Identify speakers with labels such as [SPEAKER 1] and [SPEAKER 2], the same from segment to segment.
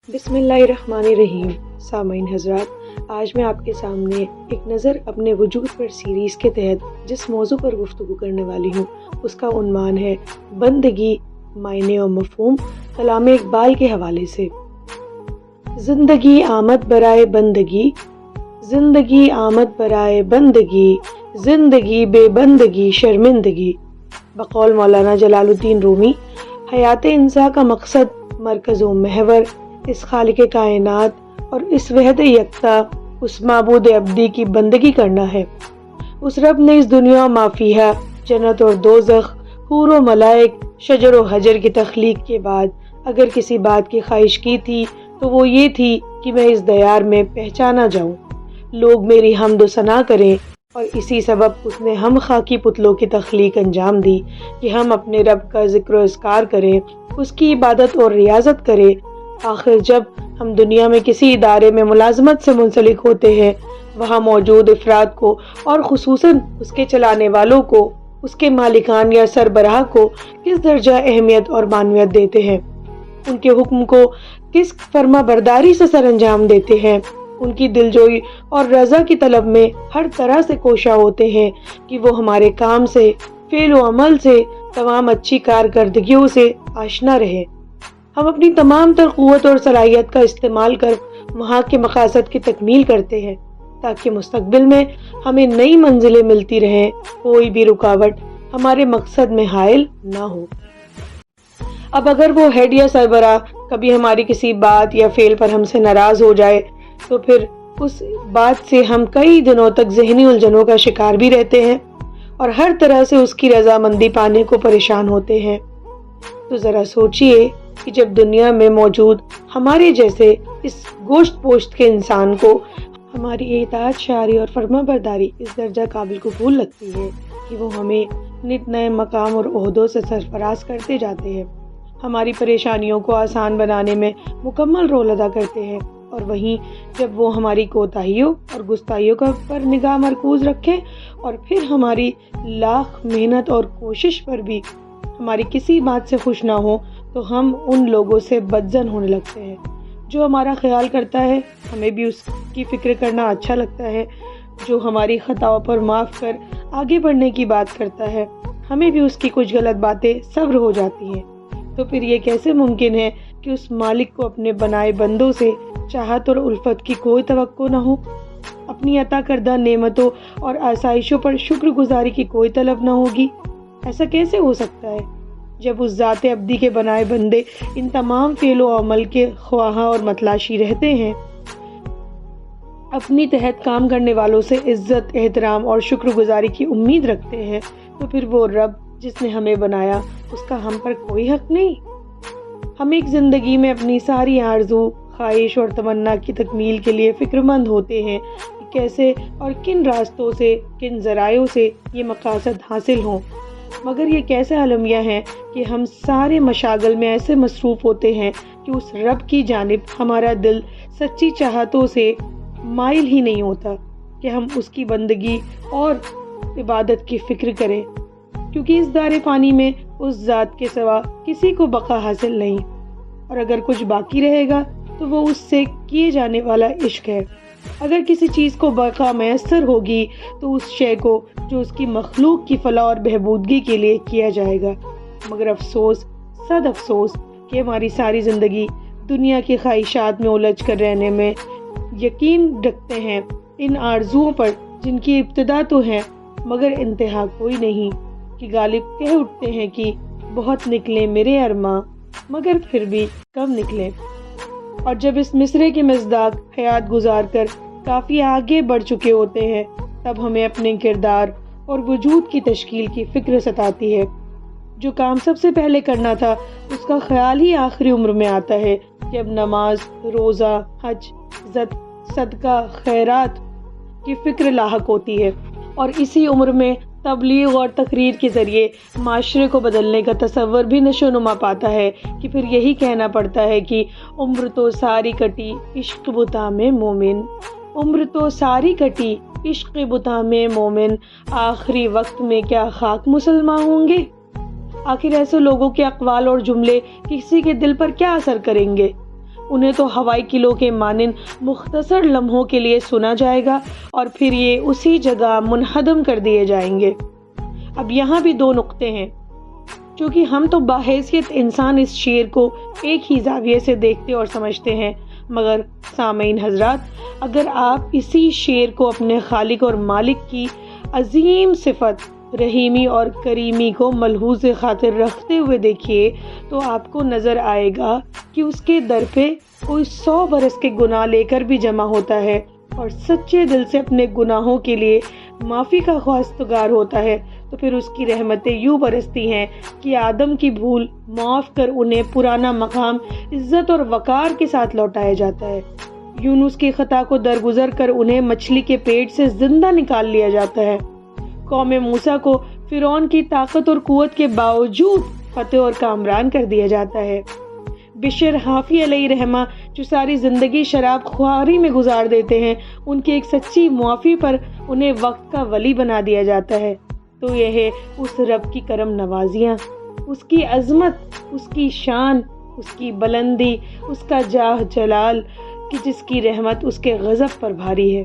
[SPEAKER 1] بسم اللہ الرحمن الرحیم۔ سامعین حضرات، آج میں آپ کے سامنے ایک نظر اپنے وجود پر سیریز کے تحت جس موضوع پر گفتگو کرنے والی ہوں اس کا عنوان ہے بندگی، معنی و مفہوم، کلام اقبال کے حوالے سے۔ زندگی آمد برائے بندگی، زندگی آمد برائے بندگی، زندگی بے بندگی شرمندگی۔ بقول مولانا جلال الدین رومی، حیات انسان کا مقصد، مرکز و محور اس خالق کائنات اور اس وحدت یکتا، اس معبود ابدی کی بندگی کرنا ہے۔ اس رب نے اس دنیا ما فیہا، جنت اور دوزخ، حور و ملائک، شجر و حجر کی تخلیق کے بعد اگر کسی بات کی خواہش کی تھی تو وہ یہ تھی کہ میں اس دیار میں پہچانا جاؤں، لوگ میری حمد و ثنا کریں، اور اسی سبب اس نے ہم خاکی پتلوں کی تخلیق انجام دی کہ ہم اپنے رب کا ذکر و اذکار کریں، اس کی عبادت اور ریاضت کریں۔ آخر جب ہم دنیا میں کسی ادارے میں ملازمت سے منسلک ہوتے ہیں، وہاں موجود افراد کو اور خصوصاً اس کے چلانے والوں کو، اس کے مالکان یا سربراہ کو کس درجہ اہمیت اور معنویت دیتے ہیں، ان کے حکم کو کس فرما برداری سے سر انجام دیتے ہیں، ان کی دلجوئی اور رضا کی طلب میں ہر طرح سے کوشاں ہوتے ہیں کہ وہ ہمارے کام سے، فعل و عمل سے، تمام اچھی کارکردگیوں سے آشنا رہے۔ ہم اپنی تمام تر قوت اور صلاحیت کا استعمال کر وہاں کے مقاصد کی تکمیل کرتے ہیں تاکہ مستقبل میں ہمیں نئی منزلیں ملتی رہیں، کوئی بھی رکاوٹ ہمارے مقصد میں حائل نہ ہو۔ اب اگر وہ ہیڈ یا سربراہ کبھی ہماری کسی بات یا فعل پر ہم سے ناراض ہو جائے تو پھر اس بات سے ہم کئی دنوں تک ذہنی الجھنوں کا شکار بھی رہتے ہیں اور ہر طرح سے اس کی رضامندی پانے کو پریشان ہوتے ہیں۔ تو ذرا سوچئے کہ جب دنیا میں موجود ہمارے جیسے اس گوشت پوشت کے انسان کو ہماری اطاعت شعاری اور فرما برداری اس درجہ قابل قبول لگتی ہے کہ وہ ہمیں نت نئے مقام اور عہدوں سے سرفراز کرتے جاتے ہیں، ہماری پریشانیوں کو آسان بنانے میں مکمل رول ادا کرتے ہیں، اور وہیں جب وہ ہماری کوتاہیوں اور گستاخیوں پر نگاہ مرکوز رکھیں اور پھر ہماری لاکھ محنت اور کوشش پر بھی ہماری کسی بات سے خوش نہ ہو تو ہم ان لوگوں سے بدظن ہونے لگتے ہیں۔ جو ہمارا خیال کرتا ہے ہمیں بھی اس کی فکر کرنا اچھا لگتا ہے، جو ہماری خطاؤں پر معاف کر آگے بڑھنے کی بات کرتا ہے ہمیں بھی اس کی کچھ غلط باتیں صبر ہو جاتی ہیں۔ تو پھر یہ کیسے ممکن ہے کہ اس مالک کو اپنے بنائے بندوں سے چاہت اور الفت کی کوئی توقع نہ ہو، اپنی عطا کردہ نعمتوں اور آسائشوں پر شکر گزاری کی کوئی طلب نہ ہوگی؟ ایسا کیسے ہو سکتا ہے جب اس ذات ابدی کے بنائے بندے ان تمام فعل و عمل کے خواہاں اور متلاشی رہتے ہیں، اپنی تحت کام کرنے والوں سے عزت، احترام اور شکر گزاری کی امید رکھتے ہیں؟ تو پھر وہ رب جس نے ہمیں بنایا اس کا ہم پر کوئی حق نہیں؟ ہم ایک زندگی میں اپنی ساری آرزو، خواہش اور تمنا کی تکمیل کے لیے فکر مند ہوتے ہیں کہ کیسے اور کن راستوں سے، کن ذرائعوں سے یہ مقاصد حاصل ہوں، مگر یہ کیسا المیہ ہے کہ ہم سارے مشاغل میں ایسے مصروف ہوتے ہیں کہ اس رب کی جانب ہمارا دل سچی چاہتوں سے مائل ہی نہیں ہوتا کہ ہم اس کی بندگی اور عبادت کی فکر کریں، کیونکہ اس دار فانی میں اس ذات کے سوا کسی کو بقا حاصل نہیں، اور اگر کچھ باقی رہے گا تو وہ اس سے کیے جانے والا عشق ہے۔ اگر کسی چیز کو بقا میسر ہوگی تو اس شے کو جو اس کی مخلوق کی فلاح اور بہبودگی کے لیے کیا جائے گا، مگر افسوس، صد افسوس کہ ہماری ساری زندگی دنیا کی خواہشات میں الجھ کر رہنے میں یقین رکھتے ہیں، ان آرزوؤں پر جن کی ابتدا تو ہے مگر انتہا کوئی نہیں، کہ غالب کہہ اٹھتے ہیں کہ بہت نکلے میرے ارماں مگر پھر بھی کم نکلے، اور جب اس مصرے کے مصداق حیات گزار کر کافی آگے بڑھ چکے ہوتے ہیں تب ہمیں اپنے کردار اور وجود کی تشکیل کی فکر ستاتی ہے۔ جو کام سب سے پہلے کرنا تھا اس کا خیال ہی آخری عمر میں آتا ہے کہ اب نماز، روزہ، حج، صدقہ، خیرات کی فکر لاحق ہوتی ہے، اور اسی عمر میں تبلیغ اور تقریر کے ذریعے معاشرے کو بدلنے کا تصور بھی نشو نما پاتا ہے کہ پھر یہی کہنا پڑتا ہے کہ عمر تو ساری کٹی عشق بتا میں مومن، عمر تو ساری کٹی عشق بتا میں مومن، آخری وقت میں کیا خاک مسلمان ہوں گے؟ آخر ایسے لوگوں کے اقوال اور جملے کسی کے دل پر کیا اثر کریں گے؟ انہیں تو ہوائی قلعوں کے مانند مختصر لمحوں کے لیے سنا جائے گا اور پھر یہ اسی جگہ منہدم کر دیے جائیں گے۔ اب یہاں بھی دو نقطے ہیں، چونکہ ہم تو بحیثیت انسان اس شعر کو ایک ہی زاویے سے دیکھتے اور سمجھتے ہیں، مگر سامعین حضرات، اگر آپ اسی شعر کو اپنے خالق اور مالک کی عظیم صفت رحیمی اور کریمی کو ملحوظ خاطر رکھتے ہوئے دیکھیے تو آپ کو نظر آئے گا کہ اس کے در پہ کوئی 100 برس کے گناہ لے کر بھی جمع ہوتا ہے اور سچے دل سے اپنے گناہوں کے لیے معافی کا خواستگار ہوتا ہے، تو پھر اس کی رحمتیں یوں برستی ہیں کہ آدم کی بھول معاف کر انہیں پرانا مقام عزت اور وقار کے ساتھ لوٹایا جاتا ہے۔ یونس کی خطا کو درگزر کر انہیں مچھلی کے پیٹ سے زندہ نکال لیا جاتا ہے۔ قوم موسیٰ کو فرعون کی طاقت اور قوت کے باوجود فتح اور کامران کر دیا جاتا ہے۔ بشر حافی علیہ رحمہ جو ساری زندگی شراب خواری میں گزار دیتے ہیں، ان کی ایک سچی معافی پر انہیں وقت کا ولی بنا دیا جاتا ہے۔ تو یہ ہے اس رب کی کرم نوازیاں، اس کی عظمت، اس کی شان، اس کی بلندی، اس کا جاہ جلال کہ جس کی رحمت اس کے غضب پر بھاری ہے۔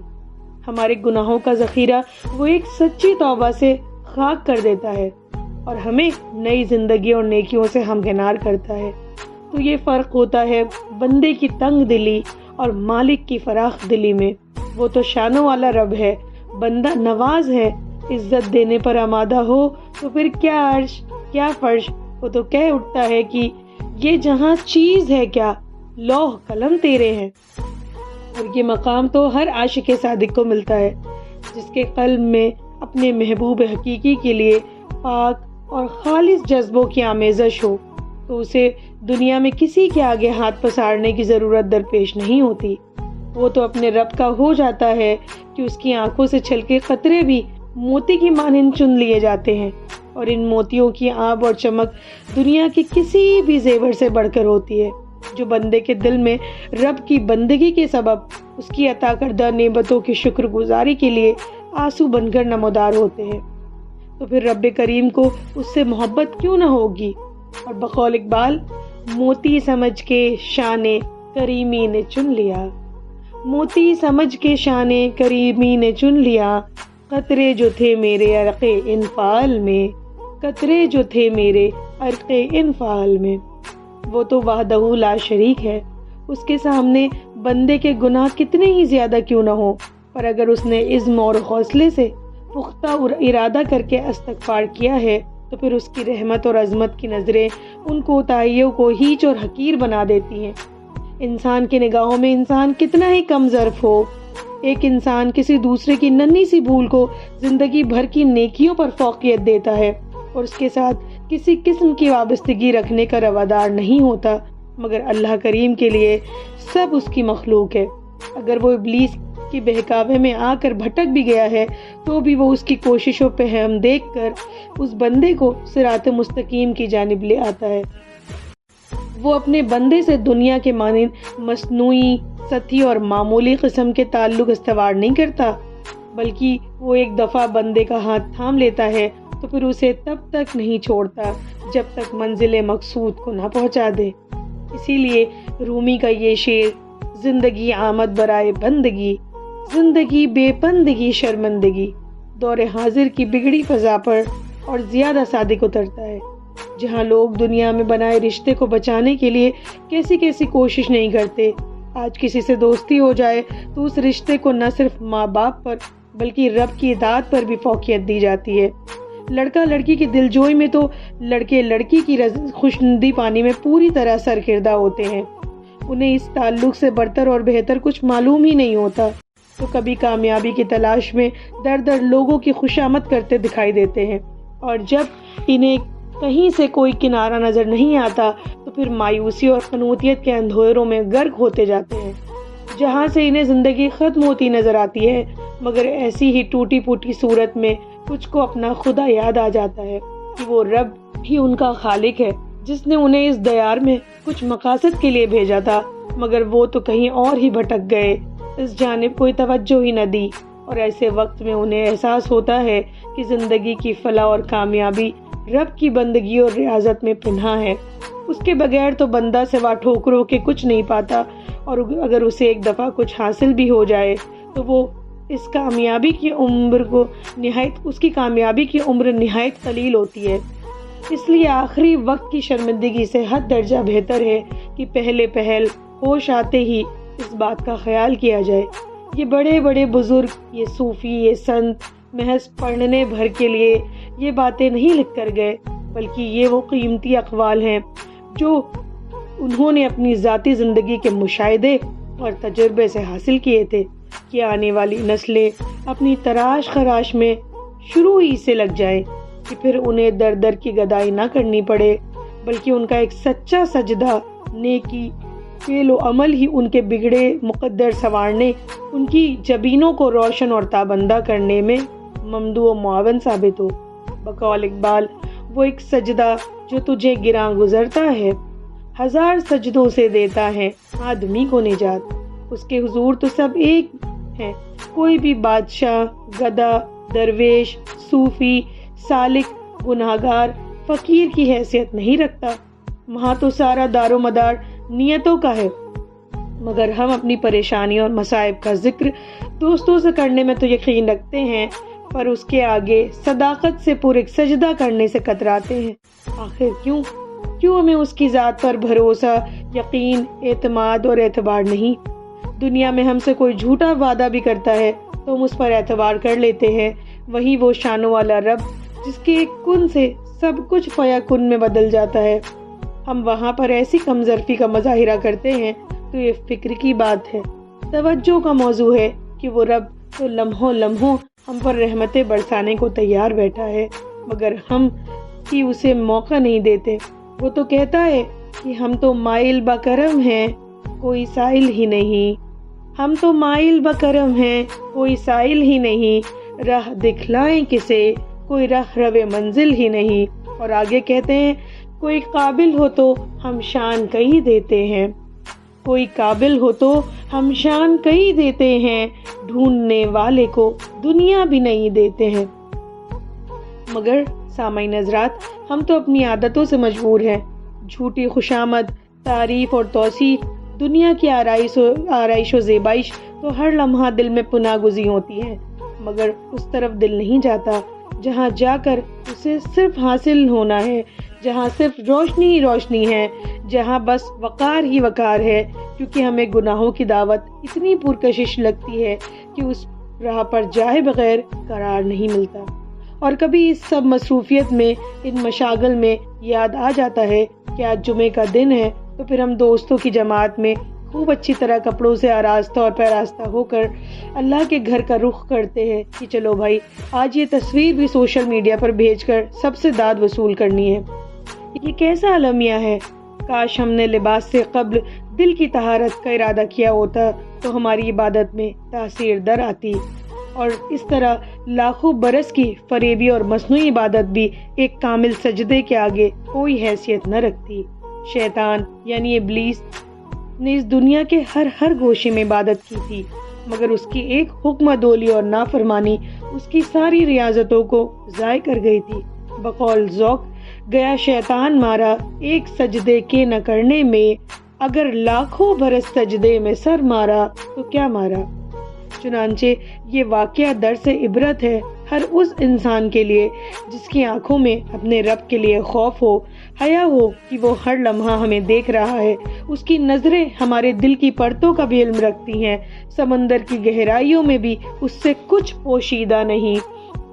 [SPEAKER 1] ہمارے گناہوں کا ذخیرہ وہ ایک سچی توبہ سے خاک کر دیتا ہے اور ہمیں نئی زندگی اور نیکیوں سے ہمکنار کرتا ہے۔ تو یہ فرق ہوتا ہے بندے کی تنگ دلی اور مالک کی فراخ دلی میں۔ وہ تو شانوں والا رب ہے، بندہ نواز ہے، عزت دینے پر آمادہ ہو تو پھر کیا عرش کیا فرش۔ وہ تو کہہ اٹھتا ہے کہ یہ جہاں چیز ہے کیا، لوح قلم تیرے ہیں۔ اور یہ مقام تو ہر عاشق صادق کو ملتا ہے جس کے قلب میں اپنے محبوب حقیقی کے لیے پاک اور خالص جذبوں کی آمیزش ہو، تو اسے دنیا میں کسی کے آگے ہاتھ پسارنے کی ضرورت درپیش نہیں ہوتی۔ وہ تو اپنے رب کا ہو جاتا ہے کہ اس کی آنکھوں سے چھلکے قطرے بھی موتی کی مانند چن لیے جاتے ہیں، اور ان موتیوں کی آب اور چمک دنیا کے کسی بھی زیور سے بڑھ کر ہوتی ہے۔ جو بندے کے دل میں رب کی بندگی کے سبب اس کی عطا کردہ نعمتوں کی شکر گزاری کے لیے آنسو بن کر نمودار ہوتے ہیں، تو پھر رب کریم کو اس سے محبت کیوں نہ ہوگی۔ اور بقول اقبال، موتی سمجھ کے شان کریمی نے چن لیا، موتی سمجھ کے شان کریمی نے چن لیا، قطرے جو تھے میرے عرق انفعال میں، قطرے جو تھے میرے عرق انفعال میں۔ وہ تو وحدہ لا شریک ہے، اس کے سامنے بندے کے گناہ کتنے ہی زیادہ کیوں نہ ہو، پر اگر اس نے عزم اور حوصلے سے پختہ ارادہ کر کے استغفار کیا ہے تو پھر اس کی رحمت اور عظمت کی نظریں ان کوتاہیوں کو ہیچ اور حقیر بنا دیتی ہیں۔ انسان کی نگاہوں میں انسان کتنا ہی کم ظرف ہو، ایک انسان کسی دوسرے کی ننھی سی بھول کو زندگی بھر کی نیکیوں پر فوقیت دیتا ہے اور اس کے ساتھ کسی قسم کی وابستگی رکھنے کا روادار نہیں ہوتا، مگر اللہ کریم کے لیے سب اس کی مخلوق ہے۔ اگر وہ ابلیس کی بہکاوے میں آ کر بھٹک بھی گیا ہے تو بھی وہ اس کی کوششوں پہ ہم دیکھ کر اس بندے کو صراط مستقیم کی جانب لے آتا ہے۔ وہ اپنے بندے سے دنیا کے مانند مصنوعی، سطحی اور معمولی قسم کے تعلق استوار نہیں کرتا، بلکہ وہ ایک دفعہ بندے کا ہاتھ تھام لیتا ہے تو پھر اسے تب تک نہیں چھوڑتا جب تک منزل مقصود کو نہ پہنچا دے۔ اسی لیے رومی کا یہ شعر، زندگی آمد برائے بندگی، زندگی بے پندگی شرمندگی، دور حاضر کی بگڑی فضا پر اور زیادہ صادق اترتا ہے، جہاں لوگ دنیا میں بنائے رشتے کو بچانے کے لیے کیسی کیسی کوشش نہیں کرتے۔ آج کسی سے دوستی ہو جائے تو اس رشتے کو نہ صرف ماں باپ پر بلکہ رب کی اطاعت پر بھی فوقیت دی جاتی ہے۔ لڑکا لڑکی کی دلجوئی میں تو لڑکے لڑکی کی خوشنودی پانے میں پوری طرح سرکردہ ہوتے ہیں، انہیں اس تعلق سے برتر اور بہتر کچھ معلوم ہی نہیں ہوتا، تو کبھی کامیابی کی تلاش میں در در لوگوں کی خوشامد کرتے دکھائی دیتے ہیں، اور جب انہیں کہیں سے کوئی کنارہ نظر نہیں آتا تو پھر مایوسی اور قنوطیت کے اندھیروں میں غرق ہوتے جاتے ہیں، جہاں سے انہیں زندگی ختم ہوتی نظر آتی ہے، مگر ایسی ہی ٹوٹی پھوٹی صورت میں کچھ کو اپنا خدا یاد آ جاتا ہے کہ وہ رب ہی ان کا خالق ہے جس نے انہیں اس دیار میں کچھ مقاصد کے لیے بھیجا تھا، مگر وہ تو کہیں اور ہی بھٹک گئے، اس جانب کوئی توجہ ہی نہ دی، اور ایسے وقت میں انہیں احساس ہوتا ہے کہ زندگی کی فلاح اور کامیابی رب کی بندگی اور ریاضت میں پنہاں ہے۔ اس کے بغیر تو بندہ سوا ٹھوکروں کے کچھ نہیں پاتا، اور اگر اسے ایک دفعہ کچھ حاصل بھی ہو جائے تو وہ اس کی کامیابی کی عمر نہایت قلیل ہوتی ہے۔ اس لیے آخری وقت کی شرمندگی سے حد درجہ بہتر ہے کہ پہلے پہل ہوش آتے ہی اس بات کا خیال کیا جائے۔ یہ بڑے بڑے بزرگ، یہ صوفی، یہ سنت محض پڑھنے بھر کے لیے یہ باتیں نہیں لکھ کر گئے، بلکہ یہ وہ قیمتی اقوال ہیں جو انہوں نے اپنی ذاتی زندگی کے مشاہدے اور تجربے سے حاصل کیے تھے، کہ آنے والی نسلیں اپنی تراش خراش میں شروع ہی سے لگ جائیں، کہ پھر انہیں در در کی گدائی نہ کرنی پڑے، بلکہ ان کا ایک سچا سجدہ نیکی فعل و عمل ہی ان کے بگڑے مقدر سنوارنے، ان کی جبینوں کو روشن اور تابندہ کرنے میں ممدو و معاون ثابت ہو۔ بقول اقبال، وہ ایک سجدہ جو تجھے گراں گزرتا ہے، 1000 سجدوں سے دیتا ہے آدمی کو نجات۔ اس کے حضور تو سب ایک ہیں، کوئی بھی بادشاہ، گدا، درویش، صوفی، سالک، گناہگار، فقیر کی حیثیت نہیں رکھتا۔ وہاں تو سارا دار و مدار نیتوں کا ہے، مگر ہم اپنی پریشانی اور مصائب کا ذکر دوستوں سے کرنے میں تو یقین رکھتے ہیں، پر اس کے آگے صداقت سے پورے سجدہ کرنے سے کتراتے ہیں۔ آخر کیوں ہمیں اس کی ذات پر بھروسہ، یقین، اعتماد اور اعتبار نہیں؟ دنیا میں ہم سے کوئی جھوٹا وعدہ بھی کرتا ہے تو ہم اس پر اعتبار کر لیتے ہیں۔ وہی وہ شانوں والا رب جس کے ایک کن سے سب کچھ فیا کن میں بدل جاتا ہے، ہم وہاں پر ایسی کمظرفی کا مظاہرہ کرتے ہیں تو یہ فکر کی بات ہے، توجہ کا موضوع ہے کہ وہ رب تو لمحوں ہم پر رحمتیں برسانے کو تیار بیٹھا ہے، مگر ہم ہی اسے موقع نہیں دیتے۔ وہ تو کہتا ہے کہ ہم تو مائل بکرم ہیں، کوئی سائل ہی نہیں، ہم تو مائل بکرم ہیں، کوئی سائل ہی نہیں، راہ دکھلائیں کسے، کوئی راہ روے منزل ہی نہیں۔ اور آگے کہتے ہیں، کوئی قابل ہو تو ہم شان کہیں دیتے ہیں، کوئی قابل ہو تو ہم شان کہیں دیتے ہیں، ڈھونڈنے والے کو دنیا بھی نہیں دیتے ہیں۔ مگر سامعین حضرات، ہم تو اپنی عادتوں سے مجبور ہیں۔ جھوٹی خوشامد، تعریف اور توصیف، دنیا کی آرائش و زیبائش تو ہر لمحہ دل میں پناہ گزی ہوتی ہیں، مگر اس طرف دل نہیں جاتا جہاں جا کر اسے صرف حاصل ہونا ہے، جہاں صرف روشنی ہی روشنی ہے، جہاں بس وقار ہی وقار ہے، کیونکہ ہمیں گناہوں کی دعوت اتنی پرکشش لگتی ہے کہ اس راہ پر جائے بغیر قرار نہیں ملتا۔ اور کبھی اس سب مصروفیت میں، ان مشاغل میں یاد آ جاتا ہے کہ آج جمعے کا دن ہے، تو پھر ہم دوستوں کی جماعت میں خوب اچھی طرح کپڑوں سے آراستہ اور پیراستہ ہو کر اللہ کے گھر کا رخ کرتے ہیں کہ چلو بھائی، آج یہ تصویر بھی سوشل میڈیا پر بھیج کر سب سے داد وصول کرنی ہے۔ یہ کیسا المیہ ہے؟ کاش ہم نے لباس سے قبل دل کی طہارت کا ارادہ کیا ہوتا تو ہماری عبادت میں تاثیر در آتی، اور اس طرح لاکھوں برس کی فریبی اور مصنوعی عبادت بھی ایک کامل سجدے کے آگے کوئی حیثیت نہ رکھتی۔ شیطان یعنی ابلیس نے اس دنیا کے ہر گوشے میں عبادت کی تھی، مگر اس کی ایک حکم دولی اور نافرمانی اس کی ساری ریاضتوں کو ضائع کر گئی تھی۔ بقول ذوق، گیا شیطان مارا ایک سجدے کے نہ کرنے میں، اگر لاکھوں برس سجدے میں سر مارا تو کیا مارا۔ چنانچہ یہ واقعہ درس عبرت ہے ہر اس انسان کے لیے جس کی آنکھوں میں اپنے رب کے لیے خوف ہو، حیا ہو کہ وہ ہر لمحہ ہمیں دیکھ رہا ہے، اس کی نظریں ہمارے دل کی پرتوں کا بھی علم رکھتی ہیں، سمندر کی گہرائیوں میں بھی اس سے کچھ پوشیدہ نہیں،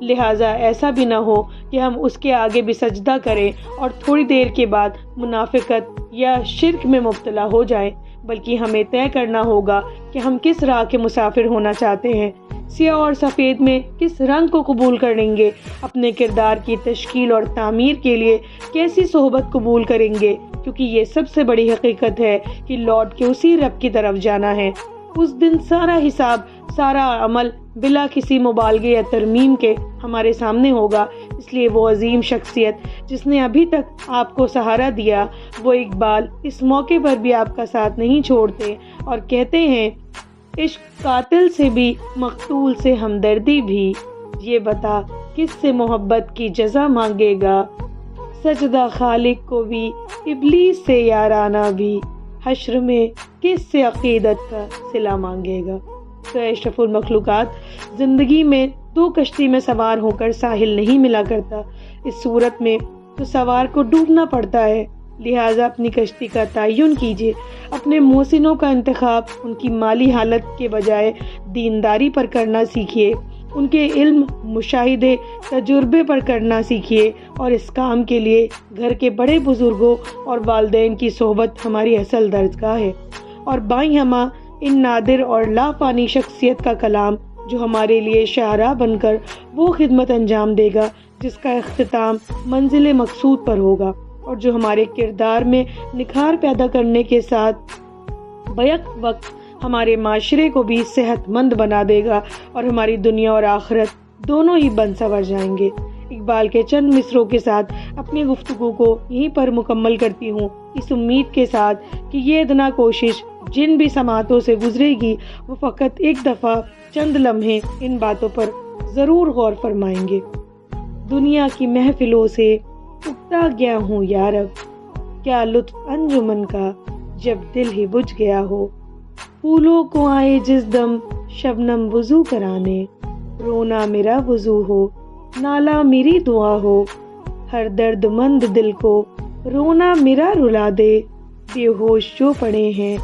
[SPEAKER 1] لہٰذا ایسا بھی نہ ہو کہ ہم اس کے آگے بھی سجدہ کریں اور تھوڑی دیر کے بعد منافقت یا شرک میں مبتلا ہو جائیں، بلکہ ہمیں طے کرنا ہوگا کہ ہم کس راہ کے مسافر ہونا چاہتے ہیں، سیاہ اور سفید میں کس رنگ کو قبول کریں گے، اپنے کردار کی تشکیل اور تعمیر کے لیے کیسی صحبت قبول کریں گے، کیونکہ یہ سب سے بڑی حقیقت ہے کہ لوٹ کے اسی رب کی طرف جانا ہے۔ اس دن سارا حساب، سارا عمل بلا کسی مبالغے یا ترمیم کے ہمارے سامنے ہوگا، اس لیے وہ عظیم شخصیت جس نے ابھی تک آپ کو سہارا دیا، وہ اقبال اس موقع پر بھی آپ کا ساتھ نہیں چھوڑتے اور کہتے ہیں، عشق قاتل سے بھی مقتول سے ہمدردی بھی، یہ بتا کس سے محبت کی جزا مانگے گا، سجدہ خالق کو بھی، ابلیس سے یارانہ بھی، حشر میں کس سے عقیدت کا صلہ مانگے گا۔ تو اشرف المخلوقات، زندگی میں تو کشتی میں سوار ہو کر ساحل نہیں ملا کرتا، اس صورت میں تو سوار کو ڈوبنا پڑتا ہے۔ لہٰذا اپنی کشتی کا تعین کیجیے، اپنے محسنوں کا انتخاب ان کی مالی حالت کے بجائے دینداری پر کرنا سیکھیے، ان کے علم، مشاہدے، تجربے پر کرنا سیکھیے، اور اس کام کے لیے گھر کے بڑے بزرگوں اور والدین کی صحبت ہماری اصل درسگاہ ہے۔ اور بائیں ہمہ ان نادر اور لافانی شخصیت کا کلام جو ہمارے لیے شاہراہ بن کر وہ خدمت انجام دے گا جس کا اختتام منزل مقصود پر ہوگا، اور جو ہمارے کردار میں نکھار پیدا کرنے کے ساتھ بیک وقت ہمارے معاشرے کو بھی صحت مند بنا دے گا، اور ہماری دنیا اور آخرت دونوں ہی بن سنور جائیں گے۔ اقبال کے چند مصروں کے ساتھ اپنی گفتگو کو یہیں پر مکمل کرتی ہوں، اس امید کے ساتھ کہ یہ ادنا کوشش جن بھی سماعتوں سے گزرے گی وہ فقط ایک دفعہ چند لمحے ان باتوں پر ضرور غور فرمائیں گے۔ دنیا کی محفلوں سے اکتا گیا ہوں یارب، کیا لطف انجمن کا جب دل ہی بجھ گیا ہو۔ پھولوں کو آئے جس دم شبنم وضو کرانے، رونا میرا وضو ہو، نالا میری دعا ہو۔ ہر درد مند دل کو رونا میرا رلا دے، بے ہوش جو پڑے ہیں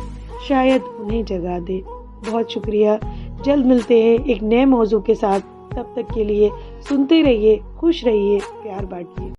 [SPEAKER 1] شاید انہیں جگا دے۔ بہت شکریہ، جلد ملتے ہیں ایک نئے موضوع کے ساتھ، تب تک کے لیے سنتے رہیے، خوش رہیے، پیار بانٹیے۔